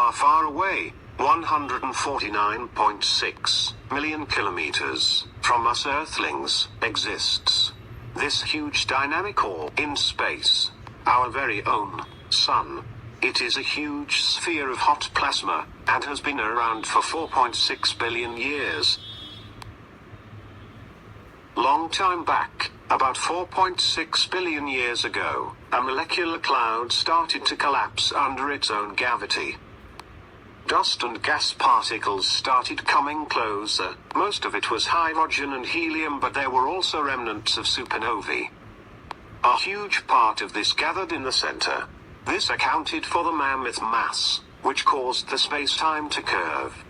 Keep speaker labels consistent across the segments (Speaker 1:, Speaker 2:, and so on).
Speaker 1: far, far away, 149.6 million kilometers from us Earthlings, exists this huge dynamic core in space, our very own sun. It is a huge sphere of hot plasma, and has been around for 4.6 billion years. Long time back, about 4.6 billion years ago, a molecular cloud started to collapse under its own gravity. Dust and gas particles started coming closer. Most of it was hydrogen and helium, but there were also remnants of supernovae. A huge part of this gathered in the center. This accounted for the mammoth mass, which caused the space-time to curve.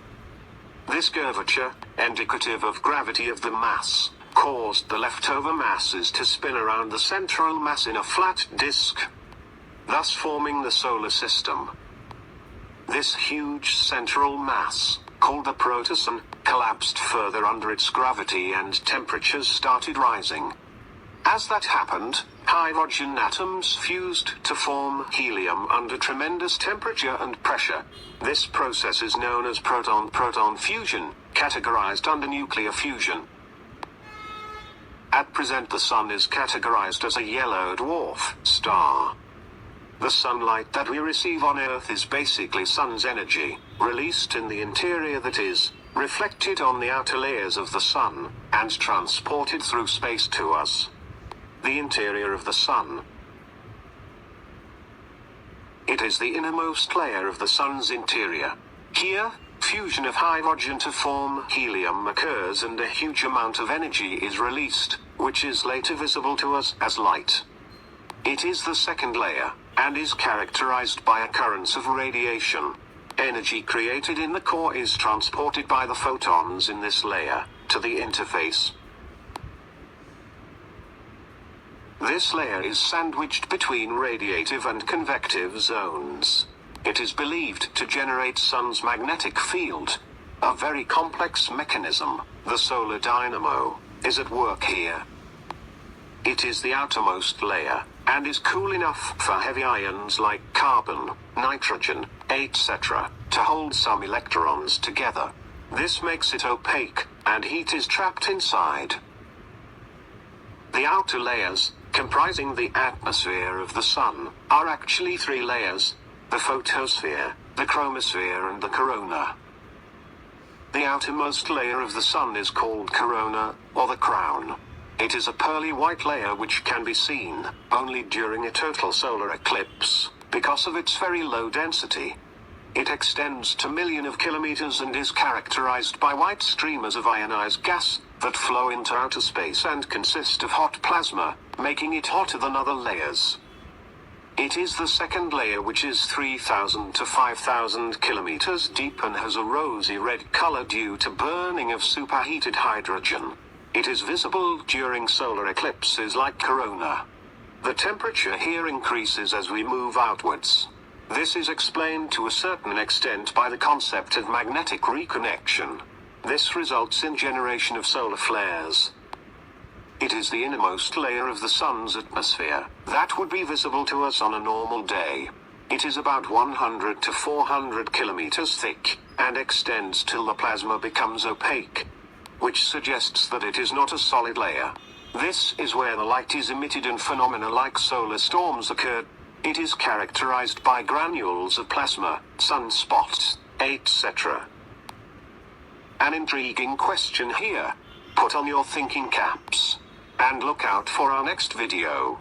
Speaker 1: This curvature, indicative of gravity of the mass, caused the leftover masses to spin around the central mass in a flat disk, thus forming the solar system. This huge central mass, called the protosun, collapsed further under its gravity and temperatures started rising. As that happened, hydrogen atoms fused to form helium under tremendous temperature and pressure. This process is known as proton-proton fusion, categorized under nuclear fusion. At present, the Sun is categorized as a yellow dwarf star. The sunlight that we receive on Earth is basically Sun's energy, released in the interior that is reflected on the outer layers of the Sun, and transported through space to us. The interior of the Sun. It is the innermost layer of the Sun's interior. Here, fusion of hydrogen to form helium occurs and a huge amount of energy is released, which is later visible to us as light. It is the second layer, and is characterized by occurrence of radiation. Energy created in the core is transported by the photons in this layer to the interface. This layer is sandwiched between radiative and convective zones. It is believed to generate Sun's magnetic field. A very complex mechanism, the solar dynamo, is at work here. It is the outermost layer, and is cool enough for heavy ions like carbon, nitrogen, etc., to hold some electrons together. This makes it opaque, and heat is trapped inside. The outer layers, comprising the atmosphere of the Sun, are actually three layers: the photosphere, the chromosphere and the corona. The outermost layer of the Sun is called corona, or the crown. It is a pearly white layer which can be seen only during a total solar eclipse, because of its very low density. It extends to millions of kilometers and is characterized by white streamers of ionized gas that flow into outer space and consist of hot plasma, making it hotter than other layers. It is the second layer, which is 3,000 to 5,000 kilometers deep and has a rosy red color due to burning of superheated hydrogen. It is visible during solar eclipses like corona. The temperature here increases as we move outwards. This is explained to a certain extent by the concept of magnetic reconnection. This results in generation of solar flares. It is the innermost layer of the Sun's atmosphere that would be visible to us on a normal day. It is about 100 to 400 kilometers thick, and extends till the plasma becomes opaque, which suggests that it is not a solid layer. This is where the light is emitted and phenomena like solar storms occur. It is characterized by granules of plasma, sunspots, etc. An intriguing question here. Put on your thinking caps, and look out for our next video.